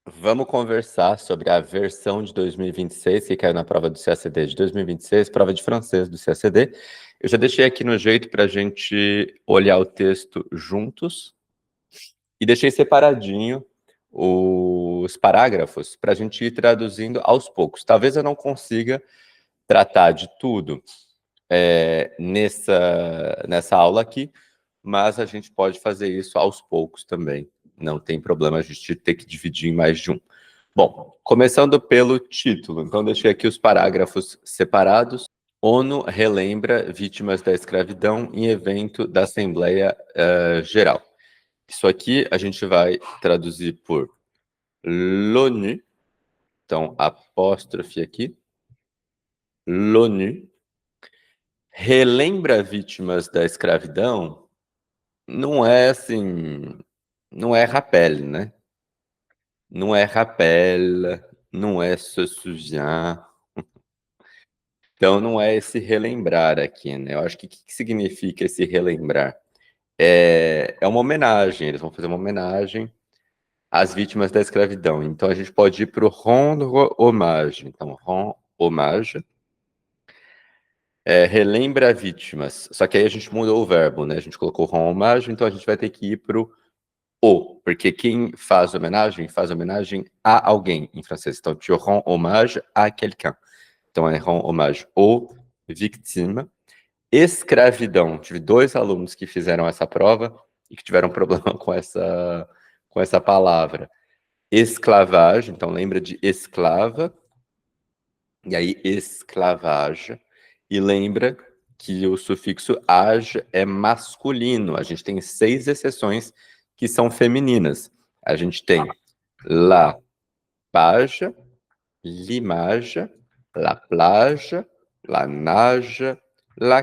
Vamos conversar sobre a versão de 2026 que caiu na prova do CACD de 2026, prova de francês do CACD. Eu já deixei aqui no jeito para a gente olhar o texto juntos e deixei separadinho os parágrafos para a gente ir traduzindo aos poucos. Talvez eu não consiga tratar de tudo nessa aula aqui, mas a gente pode fazer isso aos poucos também. Não tem problema a gente ter que dividir em mais de um. Bom, começando pelo título, então deixei aqui os parágrafos separados. ONU relembra vítimas da escravidão em evento da Assembleia Geral. Isso aqui a gente vai traduzir por l'ONU, então apóstrofe aqui, l'ONU relembra vítimas da escravidão, não é assim, não é rappel, né? Não é rappel, não é se souvient. Então, não é esse relembrar aqui, né? Eu acho que o que significa esse relembrar? É uma homenagem, eles vão fazer uma homenagem às vítimas da escravidão. Então, a gente pode ir para o rendre hommage. Então, rend hommage, relembra vítimas. Só que aí a gente mudou o verbo, né? A gente colocou rend hommage, então a gente vai ter que ir para o, porque quem faz homenagem a alguém em francês. Então, tu rends hommage à quelqu'un. Então, é rend hommage aux victimes. Escravidão. Tive 2 alunos que fizeram essa prova e que tiveram problema com essa palavra. Esclavagem, então lembra de esclava, e aí esclavagem, e lembra que o sufixo age é masculino. A gente tem 6 exceções que são femininas. A gente tem la page, l'image, la plage, la nage, la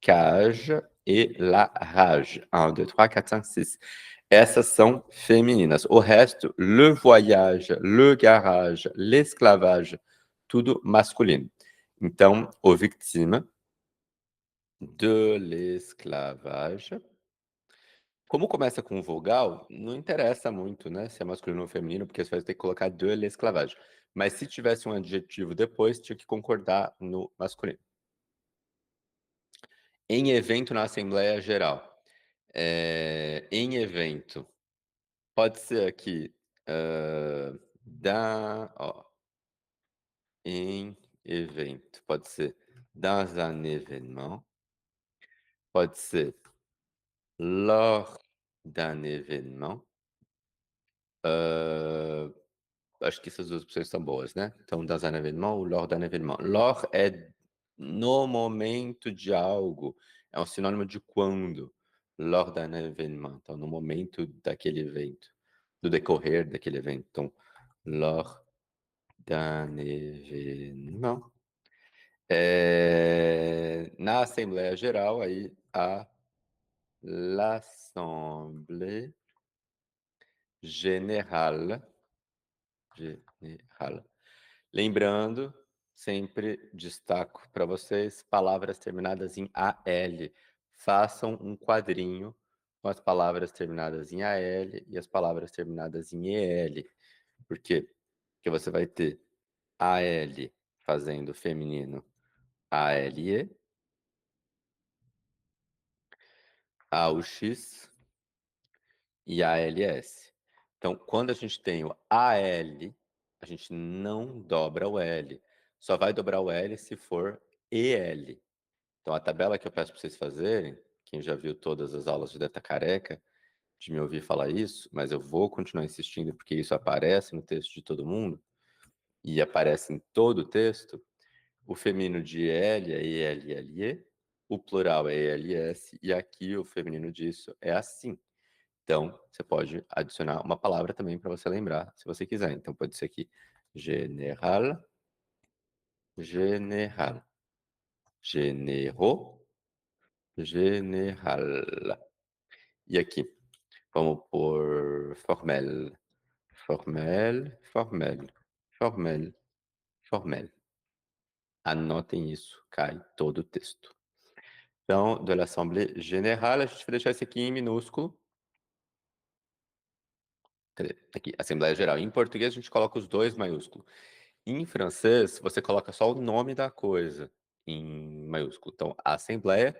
cage e la rage. 1, 2, 3, 4, 5, 6. Essas são femininas. O resto, le voyage, le garage, l'esclavage, tudo masculino. Então, o victime de l'esclavage. Como começa com vogal, não interessa muito, né, se é masculino ou feminino, porque você vai ter que colocar de l'esclavage. Mas se tivesse um adjetivo depois, tinha que concordar no masculino. Em evento na Assembleia Geral. Em evento. Pode ser aqui, em evento. Pode ser dans un événement. Pode ser lors d'un événement. Acho que essas 2 opções são boas, né. Então, dans un événement ou lors d'un événement. Lors é no momento de algo, é um sinônimo de quando. Lors d'un événement, então no momento daquele evento, do decorrer daquele evento. Então, lors d'un événement. Na Assembleia Geral, aí, l'Assemblée Générale. Lembrando, sempre destaco para vocês palavras terminadas em AL. Façam um quadrinho com as palavras terminadas em AL e as palavras terminadas em EL. Por quê? Porque você vai ter AL fazendo feminino ALE, AUX e ALS. Então, quando a gente tem o AL, a gente não dobra o L. Só vai dobrar o L se for EL. Então, a tabela que eu peço para vocês fazerem, quem já viu todas as aulas já deve estar careca de me ouvir falar isso, mas eu vou continuar insistindo porque isso aparece no texto de todo mundo e aparece em todo o texto. O feminino de EL é ELLE, o plural é ELS e aqui o feminino disso é assim. Então, você pode adicionar uma palavra também para você lembrar, se você quiser. Então, pode ser aqui général, général, généraux, général. E aqui, vamos por formel, formel, formel, formel, formel. Anotem isso, cai todo o texto. Então, de l'Assemblée Générale, a gente vai deixar isso aqui em minúsculo. Cadê? Aqui, Assembleia Geral. Em português, a gente coloca os dois maiúsculos. Em francês, você coloca só o nome da coisa em maiúsculo. Então, a Assembleia,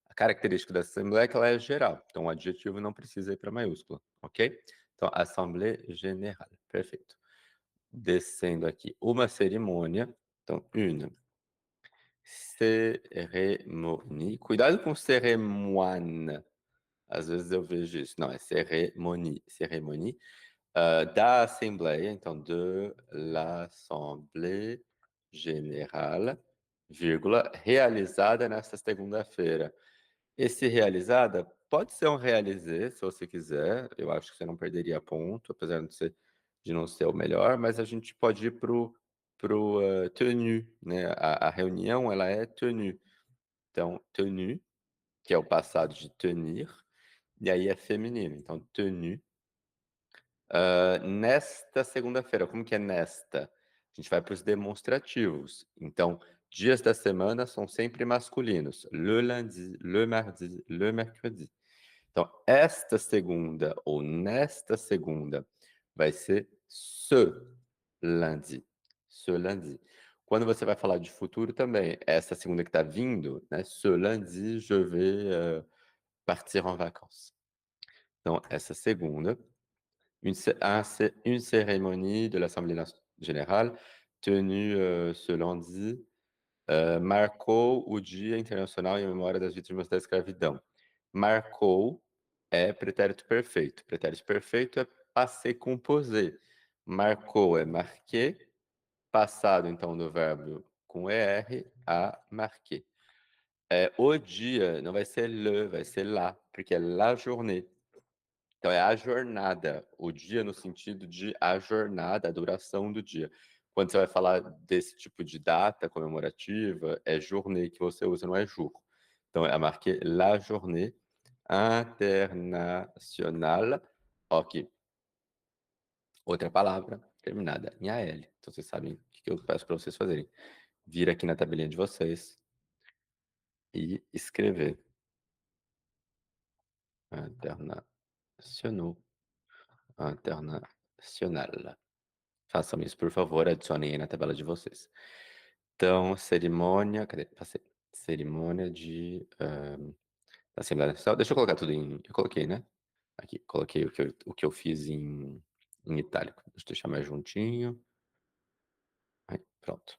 a característica da Assembleia é que ela é geral. Então, o adjetivo não precisa ir para maiúsculo, ok? Então, Assemblée Générale. Perfeito. Descendo aqui, uma cerimônia. Então, une cérémonie. Cuidado com ceremoine. Às vezes eu vejo isso. Não, é cérémonie. Cérémonie. Da Assembleia, então, de l'Assemblée Générale, vírgula, realizada nesta segunda-feira. Esse realizada pode ser um realizê, se você quiser. Eu acho que você não perderia ponto, apesar de não ser o melhor, mas a gente pode ir pro tenu, né? A reunião, ela é tenu. Então, tenu, que é o passado de tenir, e aí é feminino. Então, tenu. Nesta segunda-feira, como que é nesta? A gente vai para os demonstrativos. Então, dias da semana são sempre masculinos. Le lundi, le mardi, le mercredi. Então, esta segunda ou nesta segunda vai ser ce lundi. Ce lundi. Quando você vai falar de futuro também, essa segunda que está vindo, né? Ce lundi, je vais partir en vacances. Então, essa segunda. Une cérémonie de l'Assemblée générale tenue ce lundi marcou o Dia Internacional em memória das vítimas da escravidão. Marcou é pretérito perfeito. Pretérito perfeito é passé composé. Marcou é marqué, passado então do verbo com ER a marquer. O dia não vai ser le, vai ser lá, porque é la journée. Então, é a jornada, o dia no sentido de a jornada, a duração do dia. Quando você vai falar desse tipo de data comemorativa, é journée que você usa, não é jour. Então, é marqué la journée internationale. Ok, outra palavra terminada em AL. Então, vocês sabem o que eu peço para vocês fazerem. Vir aqui na tabelinha de vocês e escrever. Internacional. Internacional. Façam isso, por favor, adicionem aí na tabela de vocês. Então, cerimônia. Cadê? Passei. Cerimônia de Assembleia Nacional. Deixa eu colocar tudo em. Eu coloquei, né? Aqui, coloquei o que eu fiz em itálico. Deixa eu deixar mais juntinho. Aí, pronto.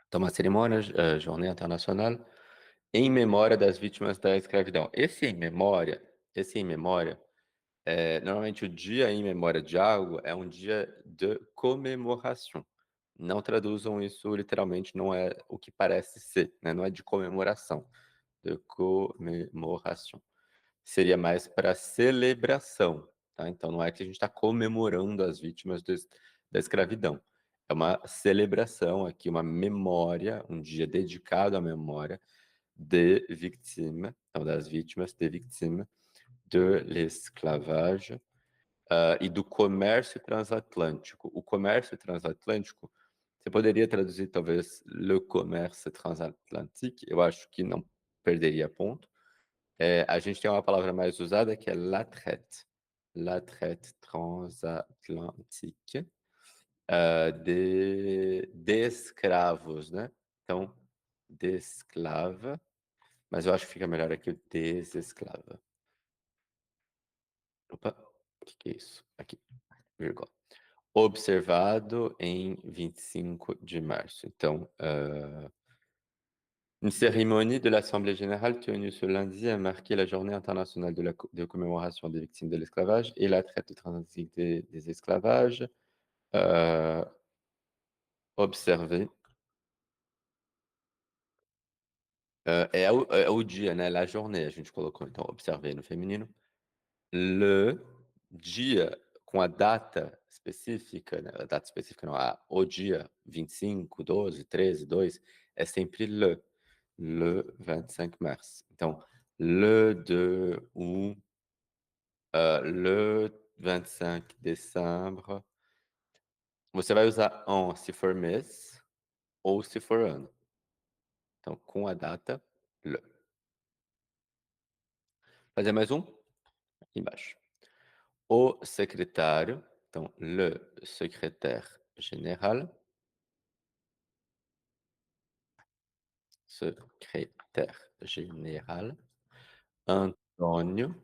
Então, uma cerimônia, Jornada Internacional, em memória das vítimas da escravidão. Esse em memória, normalmente o dia em memória de algo é um dia de comemoração. Não traduzam isso literalmente, não é o que parece ser, né? Não é de comemoração, de comemoração. Seria mais para celebração, tá? Então não é que a gente está comemorando as vítimas da escravidão. É uma celebração aqui, uma memória, um dia dedicado à memória de vítimas, então das vítimas de vítimas de l'esclavage e do comércio transatlântico. O comércio transatlântico, você poderia traduzir talvez le commerce transatlantique, eu acho que não perderia ponto. A gente tem uma palavra mais usada que é la traite transatlantique, de escravos, né? Então, desclava, mas eu acho que fica melhor aqui o desesclava. Opa, o que é isso? Aqui, vírgula. Observado em 25 de março. Então, une cérémonie de l'Assemblée générale tenue ce lundi a marqué la journée internationale de commémoration des victimes de l'esclavage et la traite transatlantique des esclavages. Observé. É o dia, né? La journée, a gente colocou. Então, observé no feminino. Le dia com a data específica, né? A data específica não, o dia 25, 12, 13, 2, é sempre le 25 mars. Então, le 2 ou le 25 décembre. Você vai usar en se for mês ou se for ano. Então, com a data, le. Fazer mais um? Aqui embaixo. o secrétario, então le secrétaire général, secrétaire général, Antônio,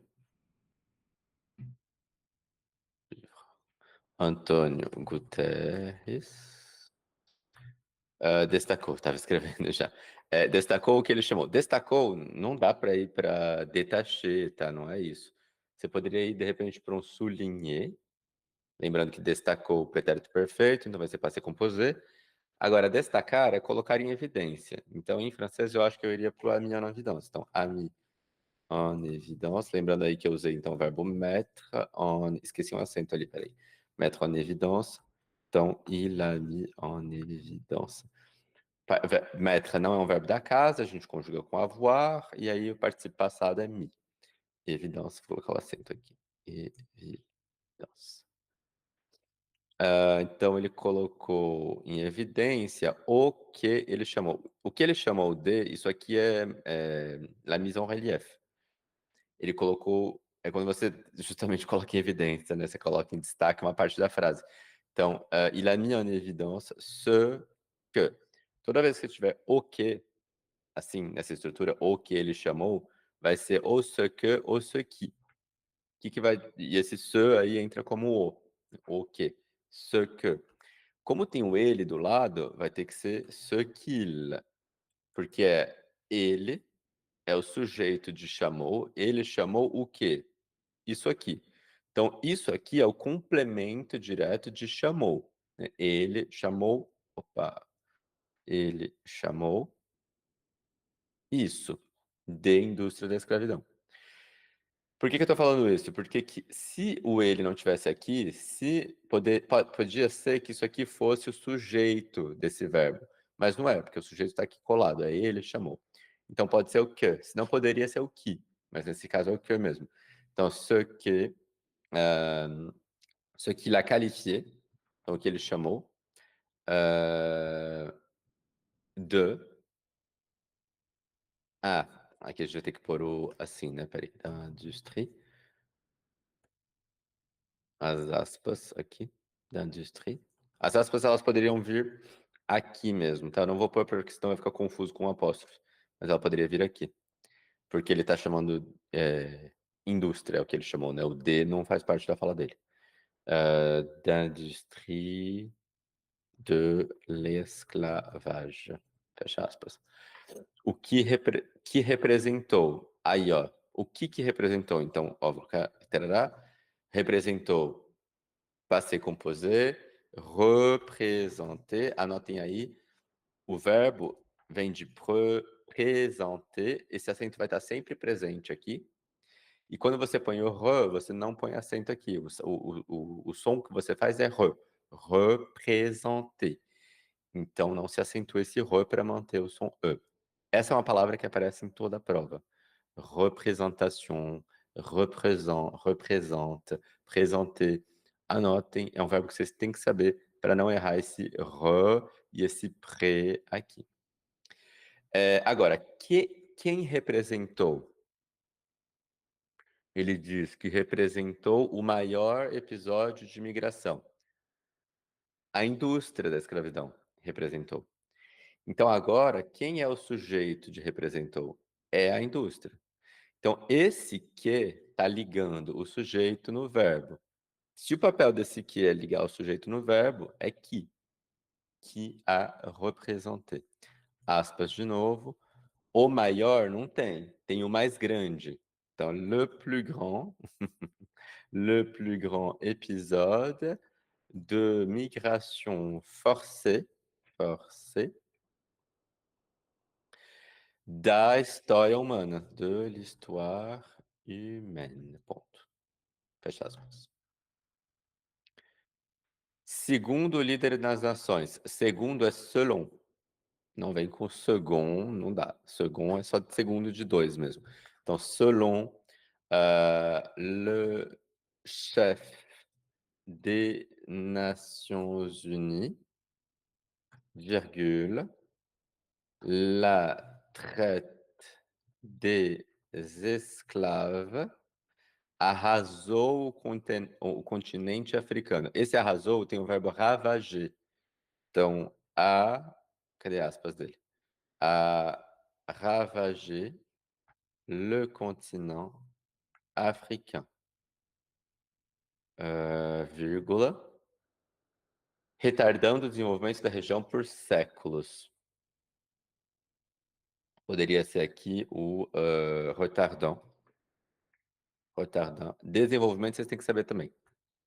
Antônio Guterres, destacou, estava escrevendo já. Destacou o que ele chamou. Destacou, não dá para ir para détaché, tá? Não é isso. Você poderia ir, de repente, para um souligné, lembrando que destacou o pretérito perfeito, então vai ser passé composé. Agora, destacar é colocar em evidência. Então, em francês, eu acho que eu iria para o ami en évidence. Então, ami en évidence. Lembrando aí que eu usei, então, o verbo mettre en... Esqueci um acento ali, peraí. Mettre en évidence. Então, il a mis en évidence. Mettre não é um verbo da casa, a gente conjuga com avoir, e aí o participo passado é mi. Evidência, vou colocar o acento aqui. Evidência. Então ele colocou em evidência o que ele chamou. O que ele chamou de, isso aqui é la mise en relief. Ele colocou, é quando você justamente coloca em evidência, né? Você coloca em destaque uma parte da frase. Então, il a mis en évidence ce que. Toda vez que tiver o que, assim, nessa estrutura, o que ele chamou, vai ser o ce que, o ce qui. Que vai. E esse ce aí entra como o que. Ce que. Como tem o ele do lado, vai ter que ser ce qu'il. Porque é ele, é o sujeito de chamou, ele chamou o quê? Isso aqui. Então, isso aqui é o complemento direto de chamou, né? Ele chamou. Opa! Ele chamou isso de indústria da escravidão. Por que eu tô falando isso? Porque se o ele não tivesse aqui, podia ser que isso aqui fosse o sujeito desse verbo. Mas não é, porque o sujeito está aqui colado, é ele chamou. Então pode ser o que, senão poderia ser o que, mas nesse caso é o que mesmo. Então, ce qu'il a qualifié, então o que ele chamou, de. Ah, aqui a gente vai ter que pôr o assim, né? Peraí, da indústria. As aspas aqui da indústria. As aspas elas poderiam vir aqui mesmo, tá? Eu não vou pôr porque senão vai ficar confuso com o apóstrofe. Mas ela poderia vir aqui. Porque ele tá chamando indústria, é o que ele chamou, né? O D não faz parte da fala dele. D'industrie de l'esclavage. Fecha aspas. O que representou? Aí, ó. O que representou? Então, ó, tarará, representou passé composé, représenter. Anotem aí. O verbo vem de présenter. Esse acento vai estar sempre presente aqui. E quando você põe o re, você não põe acento aqui. O som que você faz é re. Représenter. Então, não se acentua esse re para manter o som e. Essa é uma palavra que aparece em toda a prova. Représentation, représente, présenter. Anotem, é um verbo que vocês têm que saber para não errar esse re e esse pré aqui. Agora, quem representou? Ele diz que representou o maior episódio de migração. A indústria da escravidão representou. Então, agora, quem é o sujeito de representou? É a indústria. Então, esse que está ligando o sujeito no verbo. Se o papel desse que é ligar o sujeito no verbo, é que a representé. Aspas de novo. O maior não tem, tem o mais grande. Então, le plus grand épisode de migration forcée da história humana, de l'histoire humaine. Ponto. Fecha aspas. Segundo líder das nações. Segundo é selon. Não vem com second, não dá. Second é só de segundo de dois mesmo. Então, selon le chef des Nations Unies, virgule, la traite des esclaves arrasou o continente africano. Esse arrasou tem o verbo ravager. Então, cadê aspas dele? A ravager le continent africain. Vírgula. Retardando o desenvolvimento da região por séculos. Poderia ser aqui o retardant. Retardant. Desenvolvimento vocês têm que saber também.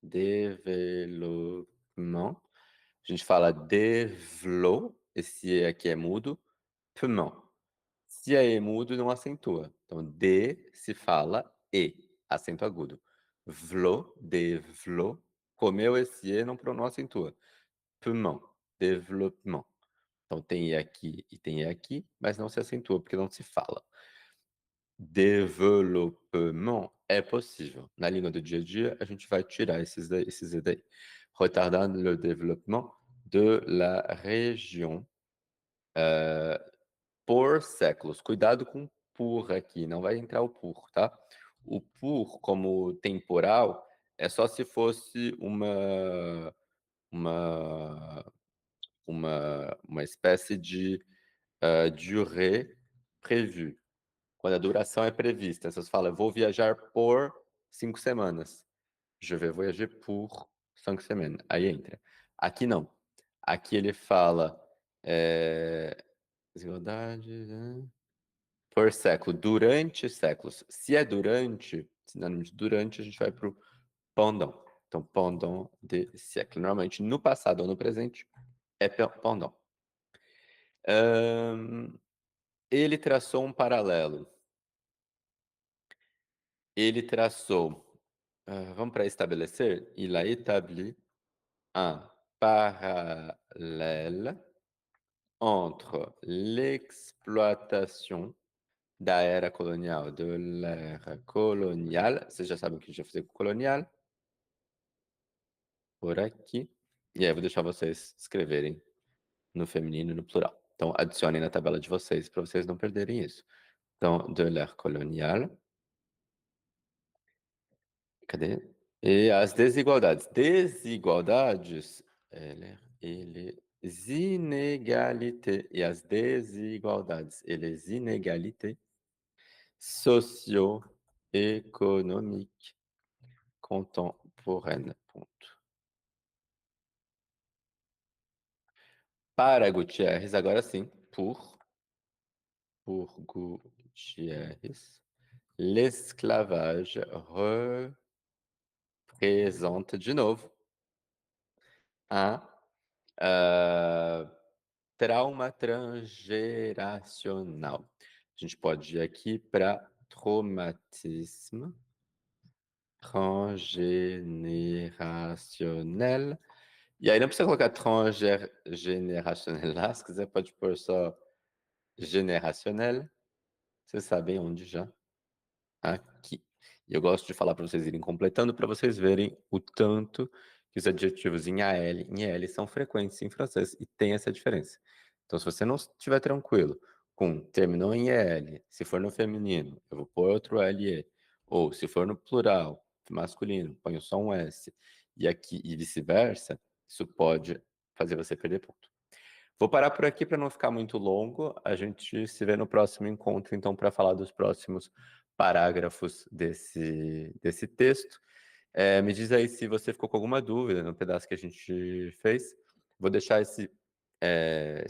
Développement. A gente fala devlo, esse E aqui é mudo. Pement. Se é E mudo, não acentua. Então, D se fala E, acento agudo. Vlo, devlo. Comeu esse E, não acentua. Pement, développement. Então, tem E aqui e tem E aqui, mas não se acentua, porque não se fala. Développement é possível. Na língua do dia a dia, a gente vai tirar esses E daí. Retardando le développement de la région por séculos. Cuidado com por aqui, não vai entrar o por, tá? O por, como temporal, é só se fosse uma, uma espécie de durée prévue. Quando a duração é prevista, você fala, vou viajar por 5 semanas. Je vais voyager pour 5 semaines. Aí entra. Aqui não. Aqui ele fala desigualdade, né? Por século, durante séculos. Se é durante, sinônimo de durante, a gente vai para o pendant. Então, pendant de siècle. Normalmente, no passado ou no presente, é pendant. Ele traçou um paralelo. Ele traçou. Vamos para estabelecer? Il a établi un parallèle entre l'exploitation da era colonial, de l'era colonial. Vocês já sabem o que a gente vai fazer com colonial. Por aqui. E aí eu vou deixar vocês escreverem no feminino e no plural. Então, adicionem na tabela de vocês para vocês não perderem isso. Então, de l'ère coloniale. Cadê? E as desigualdades. Desigualdades, les inégalités. E as desigualdades, et les inégalités socio-économiques contemporaines. Ponto. Para Gutierrez, agora sim, por Gutierrez, l'esclavage representa de novo a trauma transgeracional. A gente pode ir aqui para traumatisme transgeneracional. E aí não precisa colocar transgeneracional lá, se quiser pode pôr só generacional. Vocês sabem onde já? Aqui. E eu gosto de falar para vocês irem completando para vocês verem o tanto que os adjetivos em AL e em EL são frequentes em francês e tem essa diferença. Então, se você não estiver tranquilo com terminou em EL, se for no feminino, eu vou pôr outro LE, ou se for no plural, masculino, ponho só um S, e aqui e vice-versa, isso pode fazer você perder ponto. Vou parar por aqui para não ficar muito longo. A gente se vê no próximo encontro, então, para falar dos próximos parágrafos desse texto. Me diz aí se você ficou com alguma dúvida no pedaço que a gente fez. Vou deixar esse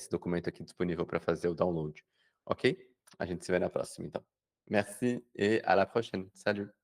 documento aqui disponível para fazer o download. Ok? A gente se vê na próxima, então. Merci et à la prochaine. Salut!